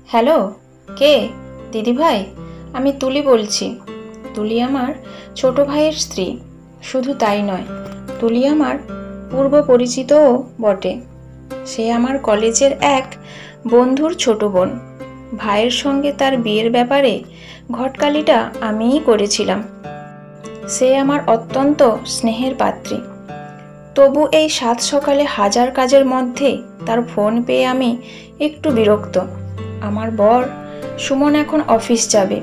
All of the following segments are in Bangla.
হ্যালো, কে? দিদিভাই, আমি তুলি বলছি। তুলি আমার ছোট ভাইয়ের স্ত্রী। শুধু তাই নয়, তুলি আমার পূর্ব পরিচিতও বটে। সে আমার কলেজের এক বন্ধুর ছোট বোন। ভাইয়ের সঙ্গে তার বিয়ের ব্যাপারে ঘটকালিটা আমিই করেছিলাম। সে আমার অত্যন্ত স্নেহের পাত্রী। তবু এই সাত সকালে হাজার কাজের মধ্যে তার ফোন পেয়ে আমি একটু বিরক্ত। আমার বর সুমন এখন অফিস যাবে,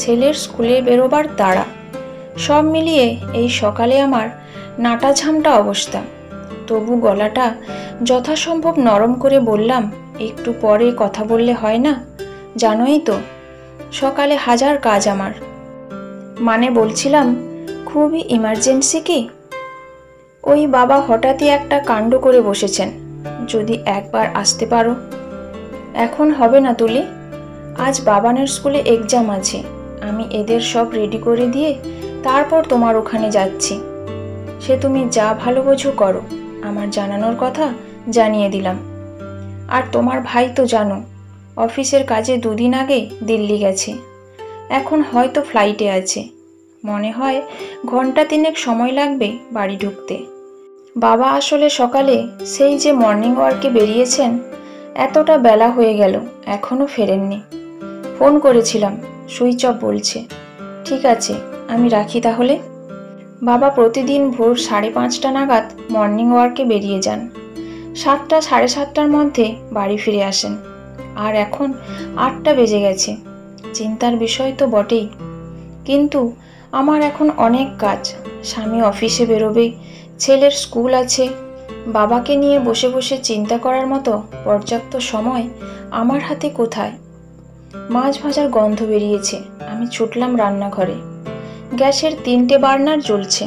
ছেলের স্কুলে বেরোবার তাড়া। সব মিলিয়ে এই সকালে আমার নাটাঝামটা অবস্থা। তবু গলাটা যথাসম্ভব নরম করে বললাম, একটু পরে কথা বললে হয় না? জানোই তো সকালে হাজার কাজ আমার। মানে বলছিলাম, খুবই ইমার্জেন্সি কি? ওই বাবা হঠাৎই একটা কাণ্ড করে বসেছেন, যদি একবার আসতে পারো। এখন হবে না তুলি, আজ বাবানের স্কুলে এক্সাম আছে। আমি এদের সব রেডি করে দিয়ে তারপর তোমার ওখানে যাচ্ছি। সে তুমি যা ভালো বোঝো করো, আমার জানানোর কথা জানিয়ে দিলাম। আর তোমার ভাই তো জানো, অফিসের কাজে দুদিন আগে দিল্লি গেছে, এখন হয়তো ফ্লাইটে আছে। মনে হয় ঘন্টা তিনেক সময় লাগবে বাড়ি ঢুকতে। বাবা আসলে সকালে সেই যে মর্নিং ওয়ার্কে বেরিয়েছেন, এতটা বেলা হয়ে গেল এখনো ফেরেননি। ফোন করেছিলাম, সুইচ অফ বলছে। ঠিক আছে, আমি রাখি তাহলে। বাবা প্রতিদিন ভোর 5:30 নাগাদ মর্নিং ওয়ার্কে বেরিয়ে যান, 7টা 7:30টার মধ্যে বাড়ি ফিরে আসেন। আর এখন 8টা বেজে গেছে। চিন্তার বিষয় তো বটেই, কিন্তু আমার এখন অনেক কাজ। স্বামী অফিসে বেরোবে, ছেলের স্কুল আছে। বাবাকে নিয়ে বসে বসে চিন্তা করার মতো পর্যাপ্ত সময় আমার হাতে কোথায়? মাছ ভাজার গন্ধ বেরিয়েছে, আমি ছুটলাম রান্নাঘরে। গ্যাসের 3টে বার্নার জ্বলছে,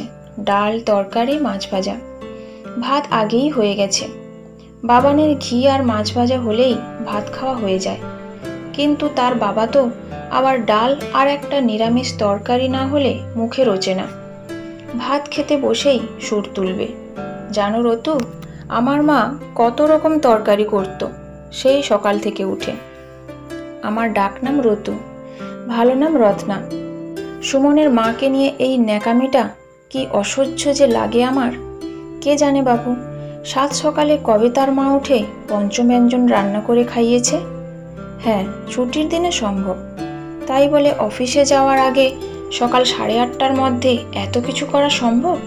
ডাল, তরকারি, মাছ ভাজা। ভাত আগেই হয়ে গেছে। বাবানের ঘি আর মাছ ভাজা হলেই ভাত খাওয়া হয়ে যায়। কিন্তু তার বাবা তো আবার ডাল আর একটা নিরামিষ তরকারি না হলে মুখে রোচে না। ভাত খেতে বসেই সুর তুলবে। জানো রতু, আমার মা কত রকম তরকারি করত সেই সকাল থেকে উঠে। আমার ডাক নাম রতু, ভালো নাম রত্না। সুমনের মাকে নিয়ে এই ন্যাকামিটা কি অসহ্য যে লাগে আমার, কে জানে বাবু। 7 সকালে কবে তার মা উঠে পঞ্চব্যঞ্জন রান্না করে খাইয়েছে। হ্যাঁ, ছুটির দিনে সম্ভব, তাই বলে অফিসে যাওয়ার আগে সকাল 8:30টার মধ্যে এত কিছু করা সম্ভব?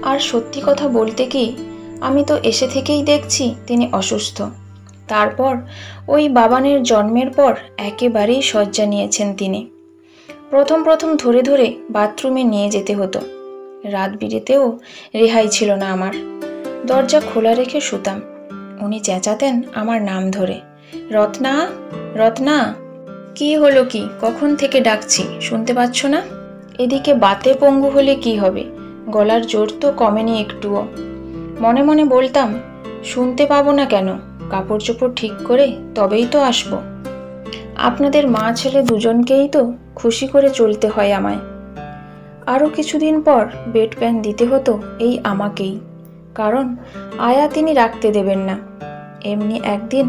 আর সত্যি কথা বলতে কি, আমি তো এসে থেকেই দেখছি তিনি অসুস্থ। তারপর ওই বাবানের জন্মের পর একেবারেই শয্যা নিয়েছেন তিনি। প্রথম প্রথম ধরে ধরে বাথরুমে নিয়ে যেতে হতো। রাত বিরেতেও রেহাই ছিল না আমার। দরজা খোলা রেখে শুতাম। উনি চেঁচাতেন আমার নাম ধরে, রত্না, রত্না। কি হলো কি, কখন থেকে ডাকছি, শুনতে পাচ্ছ না? এদিকে বাতে পঙ্গু হলে কি হবে, গলার জোর তো কমেনি একটুও। মনে মনে বলতাম, শুনতে পাবো না কেন, কাপড় চোপড় ঠিক করে তবেই তো আসবো। আপনাদের মা ছেলে দুজনকেই তো খুশি করে চলতে হয় আমায়। আরও কিছুদিন পর বেড প্যান দিতে হতো এই আমাকেই, কারণ আয়া তিনি রাখতে দেবেন না। এমনি একদিন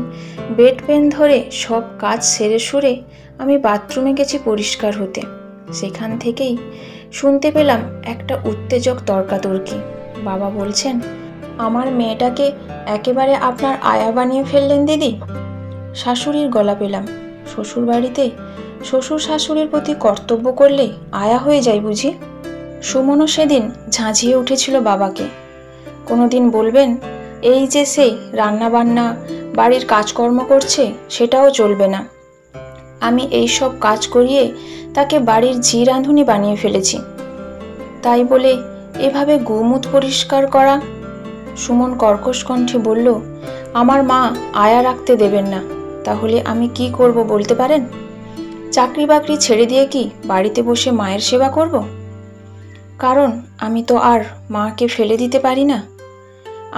বেড পেন ধরে সব কাজ সেরে সুরে আমি বাথরুমে গেছি পরিষ্কার হতে। সেখান থেকেই শুনতে পেলাম একটা উত্তেজক তর্কাতর্কি। বাবা বলছেন, আমার মেয়েটাকে একেবারে আপনার আয়া বানিয়ে ফেললেন দিদি। শাশুড়ির গলা পেলাম, শ্বশুর বাড়িতে শ্বশুর শাশুড়ির প্রতি কর্তব্য করলে আয়া হয়ে যায় বুঝি? সুমনও সেদিন ঝাঁঝিয়ে উঠেছিল বাবাকে। কোনোদিন বলবেন, এই যে সেই রান্না বান্না বাড়ির কাজকর্ম করছে, সেটাও চলবে না। আমি এই সব কাজ করিয়ে তাকে বাড়ির ঝি রাঁধুনি বানিয়ে ফেলেছি, তাই বলে এভাবে গোমুত পরিষ্কার করা? সুমন কর্কশ কণ্ঠে বলল, আমার মা আয়া রাখতে দেবেন না, তাহলে আমি কি করব বলতে পারেন? চাকরি বাকরি ছেড়ে দিয়ে কি বাড়িতে বসে মায়ের সেবা করব? কারণ আমি তো আর মাকে ফেলে দিতে পারি না।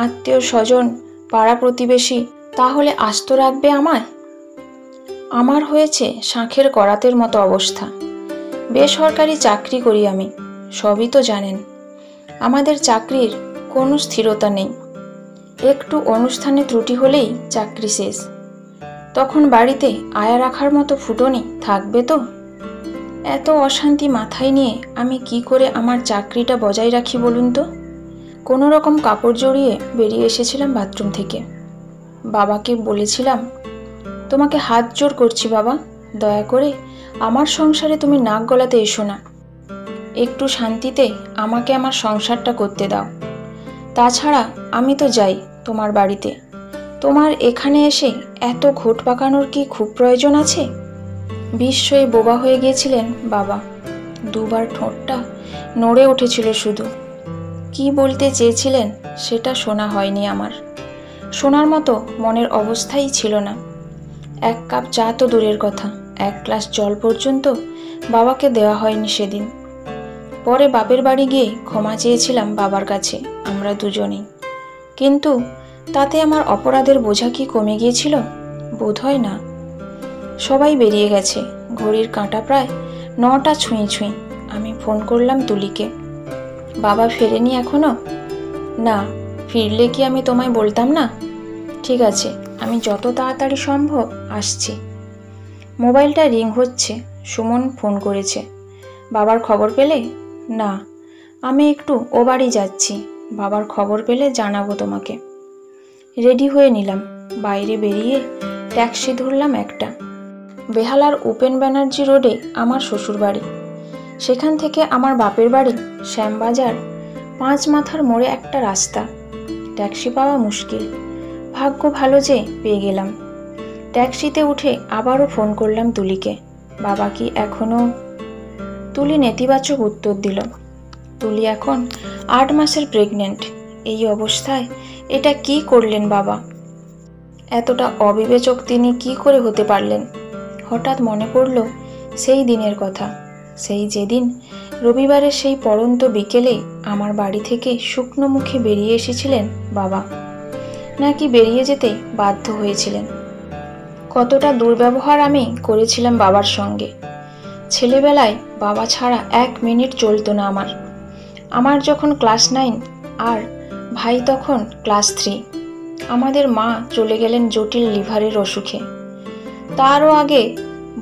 আত্মীয় স্বজন, পাড়া প্রতিবেশী তাহলে আস্ত রাখবে আমায়? আমার হয়েছে শাঁখের করাতের মতো অবস্থা। বেসরকারি চাকরি করি আমি, সবই তো জানেন। আমাদের চাকরির কোনো স্থিরতা নেই, একটু অনুষ্ঠানে ত্রুটি হলেই চাকরি শেষ। তখন বাড়িতে আয়া রাখার মতো ফুটনি থাকবে তো? এত অশান্তি মাথায় নিয়ে আমি কি করে আমার চাকরিটা বজায় রাখি বলুন তো? কোনো রকম কাপড় জড়িয়ে বেরিয়ে এসেছিলাম বাথরুম থেকে। বাবাকে বলেছিলাম, তোমাকে হাত জোর করছি বাবা, দয়া করে আমার সংসারে তুমি নাক গলাতে এসো না। একটু শান্তিতে আমাকে আমার সংসারটা করতে দাও। তাছাড়া আমি তো যাই তোমার বাড়িতে, তোমার এখানে এসে এত ঘোট পাকানোর কি খুব প্রয়োজন আছে? বিস্ময়ে বোবা হয়ে গিয়েছিলেন বাবা। দুবার ঠোঁটটা নড়ে উঠেছিল শুধু। কি বলতে চেয়েছিলেন সেটা শোনা হয়নি আমার। শোনার মতো মনের অবস্থাই ছিল না। এক কাপ চা তো দূরের কথা, এক গ্লাস জল পর্যন্ত বাবাকে দেওয়া হয়নি সেদিন। পরে বাপের বাড়ি গিয়ে ক্ষমা চেয়েছিলাম বাবার কাছে, আমরা দুজনেই। কিন্তু তাতে আমার অপরাধের বোঝা কি কমে গিয়েছিল? বোধ হয় না। সবাই বেরিয়ে গেছে, ঘড়ির কাঁটা প্রায় 9টা ছুঁই ছুঁই। আমি ফোন করলাম তুলিকে। বাবা ফেরেনি এখনো? না, ফিরলে কি আমি তোমায় বলতাম না? ঠিক আছে, আমি যত তাড়াতাড়ি সম্ভব আসছি। মোবাইলটা রিং হচ্ছে, সুমন ফোন করেছে। বাবার খবর পেলে? না, আমি একটু ও বাড়ি যাচ্ছি, বাবার খবর পেলে জানাবো তোমাকে। রেডি হয়ে নিলাম। বাইরে বেরিয়ে ট্যাক্সি ধরলাম একটা। বেহালার উপেন ব্যানার্জি রোডে আমার শ্বশুর বাড়ি। সেখান থেকে আমার বাপের বাড়ি শ্যামবাজার 5 মাথার মোড়ে একটা রাস্তা। ট্যাক্সি পাওয়া মুশকিল। ভাগ্য ভালো যে পেয়ে গেলাম। ট্যাক্সিতে উঠে আবারও ফোন করলাম তুলিকে। বাবা কি এখনো? তুলি নেতিবাচক উত্তর দিল। তুলি এখন 8 মাসের প্রেগনেন্ট। এই অবস্থায় এটা কি করলেন বাবা? এতটা অবিবেচক তিনি কি করে হতে পারলেন? হঠাৎ মনে পড়ল সেই দিনের কথা, সেই যেদিন রবিবারের সেই পড়ন্ত বিকেলে আমার বাড়ি থেকে শুকনো মুখে বেরিয়ে এসেছিলেন বাবা। নাকি বেরিয়ে যেতে বাধ্য হয়েছিলেন? কতটা দুর্ব্যবহার আমি করেছিলাম বাবার সঙ্গে। ছেলেবেলায় বাবা ছাড়া 1 মিনিট চলতো না আমার। আমার যখন ক্লাস 9 আর ভাই তখন ক্লাস 3, আমাদের মা চলে গেলেন জটিল লিভারের অসুখে। তারও আগে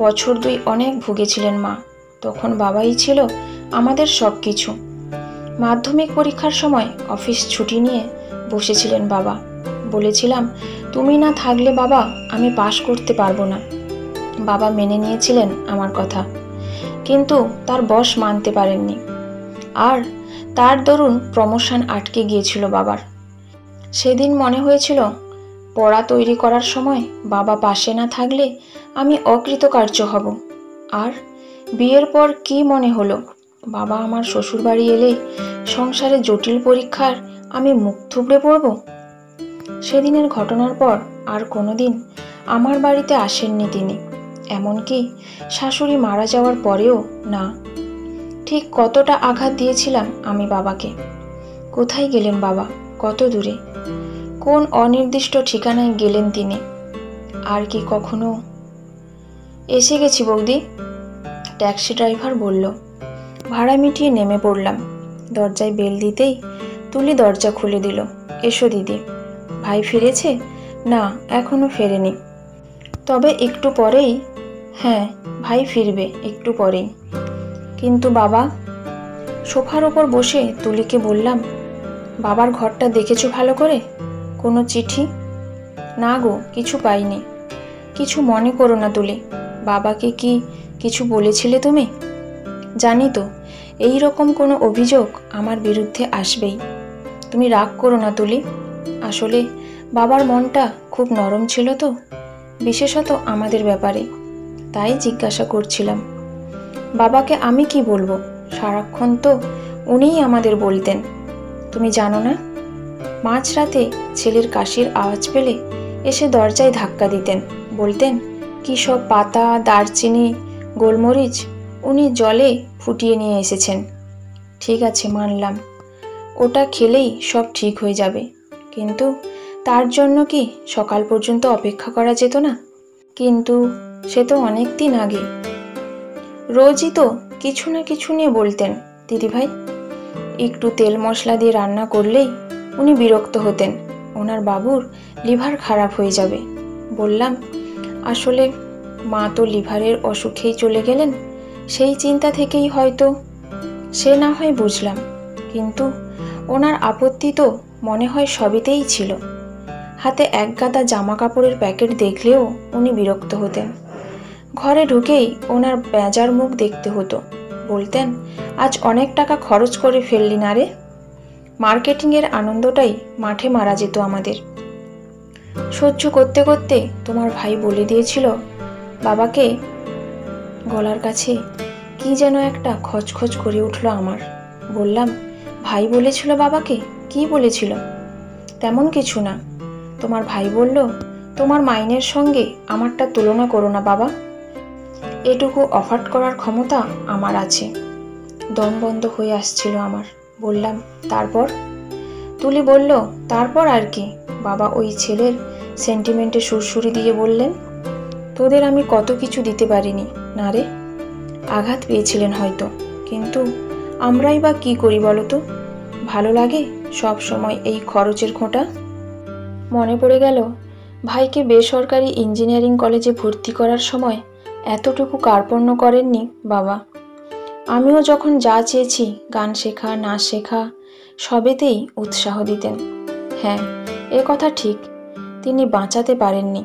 বছর 2 অনেক ভুগেছিলেন মা। তখন বাবাই ছিল আমাদের সব কিছু। মাধ্যমিক পরীক্ষার সময় অফিস ছুটি নিয়ে বসেছিলেন বাবা। বলেছিলাম, তুমি না থাকলে বাবা আমি পাশ করতে পারবো না। বাবা মেনে নিয়েছিলেন আমার কথা, কিন্তু তার বস মানতে পারেননি। আর তার দরুন প্রমোশন আটকে গিয়েছিল বাবার। সেদিন মনে হয়েছিল পড়া তৈরি করার সময় বাবা পাশে না থাকলে আমি অকৃতকার্য হব। আর বিয়ের পর কি মনে হলো, বাবা আমার শ্বশুর বাড়ি এলে সংসারে জটিল পরীক্ষার আমি মুখ থুবড়ে পড়ব। সেদিনের ঘটনার পর আর কোনোদিন আমার বাড়িতে আসেননি তিনি, এমনকি শাশুড়ি মারা যাওয়ার পরেও না। ঠিক কতটা আঘাত দিয়েছিলাম আমি বাবাকে। কোথায় গেলেন বাবা? কত দূরে? কোন অনির্দিষ্ট ঠিকানায় গেলেন তিনি? আর কি কখনো? এসে গেছি বৌদি, ট্যাক্সি ড্রাইভার বলল। ভাড়া মিটিয়ে নেমে পড়লাম। দরজায় বেল দিতেই তুলি দরজা খুলে দিল। এসো দিদি। ভাই ফিরেছে? না, এখনো ফেরেনি। তবে একটু পরেই। হ্যাঁ, ভাই ফিরবে একটু পরেই। কিন্তু বাবা? সোফার ওপর বসে তুলিকে বললাম, বাবার ঘরটা দেখেছো ভালো করে? কোনো চিঠি? না গো, কিছু পাইনি। কিছু মনে করো না তুলি, বাবাকে কি কিছু বলেছিলে তুমি? জানি তো এই রকম কোনো অভিযোগ আমার বিরুদ্ধে আসবেই। তুমি রাগ করো না তুলি। আসলে বাবার মনটা খুব নরম ছিল তো, বিশেষত আমাদের ব্যাপারে, তাই জিজ্ঞাসা করছিলাম। বাবাকে আমি কি বলবো? সারাক্ষণ তো উনিই আমাদের বলতেন। তুমি জানো না, মাঝরাতে ছেলের কাশির আওয়াজ পেলে এসে দরজায় ধাক্কা দিতেন। বলতেন কি সব পাতা, দারচিনি, গোলমরিচ উনি জলে ফুটিয়ে নিয়ে এসেছেন। ঠিক আছে, মানলাম, ওটা খেলেই সব ঠিক হয়ে যাবে। কিন্তু তার জন্য কি সকাল পর্যন্ত অপেক্ষা করা যেত না? কিন্তু সে তো অনেক দিন আগে। রোজই তো কিছু না কিছু নিয়ে বলতেন দিদিভাই। একটু তেল মশলা দিয়ে রান্না করলেই উনি বিরক্ত হতেন। ওনার বাবুর লিভার খারাপ হয়ে যাবে। বললাম, আসলে মা তো লিভারের অসুখেই চলে গেলেন, সেই চিন্তা থেকেই হয়তো। সে না হয় বুঝলাম, কিন্তু ওনার আপত্তি তো মনে হয় সবেতেই ছিল। হাতে এক গাদা জামা কাপড়ের প্যাকেট দেখলেও উনি বিরক্ত হতেন। ঘরে ঢুকেই ওনার বেজার মুখ দেখতে হতো। বলতেন, আজ অনেক টাকা খরচ করে ফেললি না রে। মার্কেটিংয়ের আনন্দটাই মাঠে মারা যেত আমাদের। সহ্য করতে করতে তোমার ভাই বলে দিয়েছিল বাবাকে। গলার কাছে কি যেন একটা খচখচ করে উঠল আমার। বললাম, ভাই বলেছিল বাবাকে? কি বলেছিল? তেমন কিছু না। তোমার ভাই বলল, তোমার মাইনের সঙ্গে আমারটা তুলনা করো না বাবা, এটুকু অফার্ড করার ক্ষমতা আমার আছে। দম বন্ধ হয়ে আসছিল আমার। বললাম, তারপর? তুলি বলল, তারপর আর কি? বাবা ওই ছেলের সেন্টিমেন্টে সুরসুরি দিয়ে বললেন, তোদের আমি কত কিছু দিতে পারিনি না রে। আঘাত পেয়েছিলেন হয়তো, কিন্তু আমরাই বা কি করি বলো তো? ভালো লাগে সব সময় এই খরচের খোঁটা। মনে পড়ে গেল ভাইকে বেসরকারি ইঞ্জিনিয়ারিং কলেজে ভর্তি করার সময় এতটুকু কার্পণ্য করেননি বাবা। আমিও যখন যা চেয়েছি, গান শেখা, নাচ শেখা, সবেতেই উৎসাহ দিতেন। হ্যাঁ, এ কথা ঠিক, তিনি বাঁচাতে পারেননি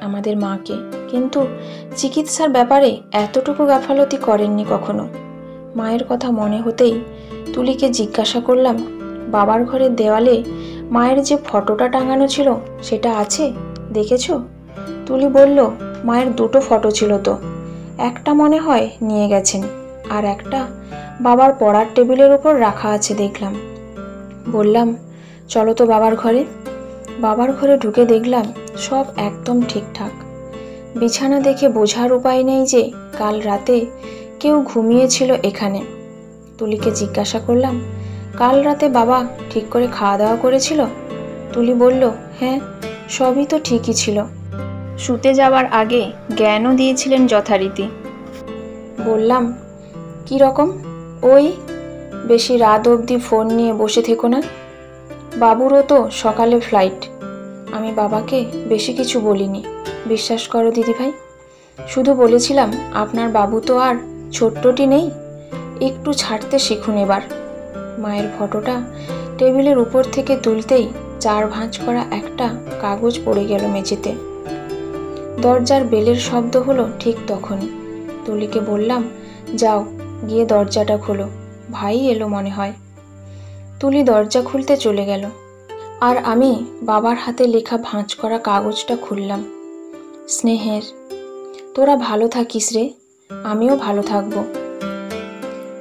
আমাদের মাকে, কিন্তু চিকিৎসার ব্যাপারে এতটুকু গাফালতি করেননি কখনো। মায়ের কথা মনে হতেই তুলিকে জিজ্ঞাসা করলাম, বাবার ঘরের দেওয়ালে মায়ের যে ফটোটা টাঙানো ছিল সেটা আছে, দেখেছ? তুলি বলল, মায়ের দুটো ফটো ছিল তো, একটা মনে হয় নিয়ে গেছেন, আর একটা বাবার পড়ার টেবিলের উপর রাখা আছে দেখলাম। বললাম, চলো তো বাবার ঘরে। বাবার ঘরে ঢুকে দেখলাম সব একদম ঠিকঠাক। বিছানা দেখে বোঝার উপায় নেই যে কাল রাতে কেউ ঘুমিয়েছিল এখানে। তুলিকে জিজ্ঞাসা করলাম, কাল রাতে বাবা ঠিক করে খাওয়া দাওয়া করেছিল? তুলি বলল, হ্যাঁ, সবই তো ঠিকই ছিল। শুতে যাওয়ার আগে জ্ঞানও দিয়েছিলেন যথারীতি। বললাম, কি রকম? ওই বেশি রাত অবধি ফোন নিয়ে বসে থেকো না, বাবুরও তো সকালে ফ্লাইট। আমি বাবাকে বেশি কিছু বলিনি, বিশ্বাস করো দিদিভাই। শুধু বলেছিলাম, আপনার বাবু তো আর ছোট্টটি নেই, একটু ছাড়তে শিখুন এবার। মায়ের ফটোটা টেবিলের উপর থেকে তুলতেই 4 ভাঁজ করা একটা কাগজ পড়ে গেল মেঝেতে। দরজার বেলের শব্দ হলো ঠিক তখনই। তুলিকে বললাম, যাও গিয়ে দরজাটা খোলো, ভাই এলো মনে হয়। তুলি দরজা খুলতে চলে গেল, আর আমি বাবার হাতে লেখা ভাঁজ করা কাগজটা খুললাম। স্নেহের, তোরা ভালো থাকিস রে, আমিও ভালো থাকবো।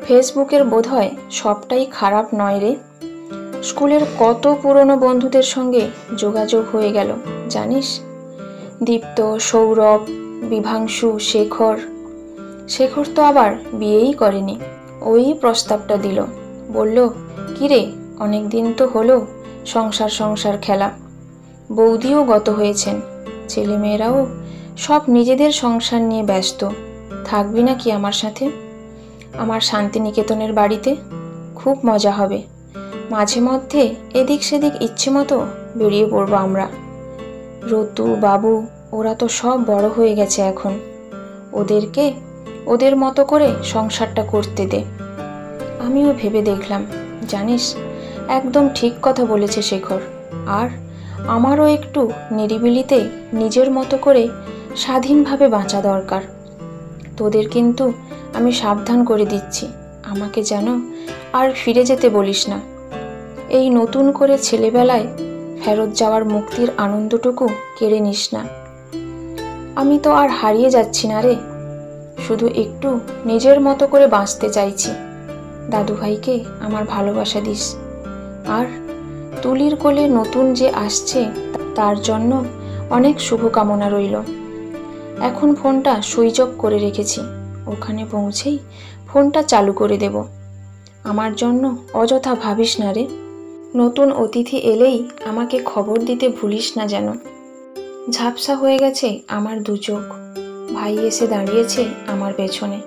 ফেসবুকের বোধহয় সবটাই খারাপ নয় রে। স্কুলের কত পুরনো বন্ধুদের সঙ্গে যোগাযোগ হয়ে গেল জানিস? দীপ্ত, সৌরভ, বিভাংশু, শেখর। শেখর তো আবার বিয়েই করেনি, ওই প্রস্তাবটা দিল। বলল, কিরে, অনেক দিন তো হলো সংসার সংসার খেলা। বৌদিও গত হয়েছেন, ছেলেমেয়েরাও সব নিজেদের সংসার নিয়ে ব্যস্ত। থাকবি নাকি আমার সাথে আমার শান্তিনিকেতনের বাড়িতে? খুব মজা হবে। মাঝে মধ্যে এদিক সেদিক ইচ্ছে মতো বেরিয়ে পড়বো আমরা। রতু, বাবু, ওরা তো সব বড় হয়ে গেছে এখন, ওদেরকে ওদের মতো করে সংসারটা করতে দে। আমিও ভেবে দেখলাম, জানিস, একদম ঠিক কথা বলেছে শেখর। আর আমারও একটু নিরিবিলিতে নিজের মতো করে স্বাধীনভাবে বাঁচা দরকার। তোদের কিন্তু আমি সাবধান করে দিচ্ছি, আমাকে যেন আর ফিরে যেতে বলিস না। এই নতুন করে ছেলেবেলায় ফেরত যাওয়ার মুক্তির আনন্দটুকু কেড়ে নিস না। আমি তো আর হারিয়ে যাচ্ছি না রে, শুধু একটু নিজের মতো করে বাঁচতে চাইছি। দাদুভাইকে আমার ভালোবাসা দিস। আর তুলির কোলে নতুন যে আসছে তার জন্য অনেক শুভকামনা রইল। এখন ফোনটা সুইচ অফ করে রেখেছি, ওখানে পৌঁছেই ফোনটা চালু করে দেব। আমার জন্য অযথা ভাবিস না রে। নতুন অতিথি এলেই আমাকে খবর দিতে ভুলিস না যেন। ঝাপসা হয়ে গেছে আমার দু চোখ। ভাই এসে দাঁড়িয়েছে আমার পেছনে।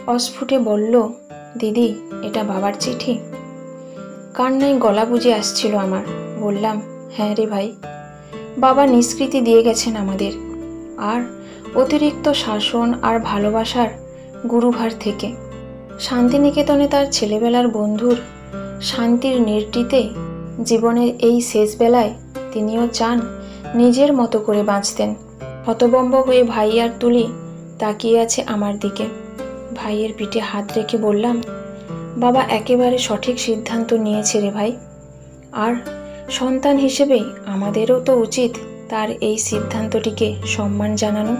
অস্ফুটে বলল, দিদি, এটা বাবার চিঠি? কান্নায় গলা বুঝে আসছিল আমার। বললাম, হ্যাঁ রে ভাই, বাবা নিষ্কৃতি দিয়ে গেছেন আমাদের। আর অতিরিক্ত শাসন আর ভালোবাসার গুরুভার থেকে। শান্তিনিকেতনে তার ছেলেবেলার বন্ধুর শান্তির নির্টিতে জীবনের এই শেষ বেলায় তিনিও চান নিজের মতো করে বাঁচতেন। হতবম্ব হয়ে ভাই আর তুলি তাকিয়ে আছে আমার দিকে। ভাইয়ের পিঠে হাত রেখে বললাম, বাবা একেবারে সঠিক সিদ্ধান্ত নিয়েছে রে ভাই। আর সন্তান হিসেবে আমাদেরও তো উচিত তার এই সিদ্ধান্তটিকে সম্মান জানানো।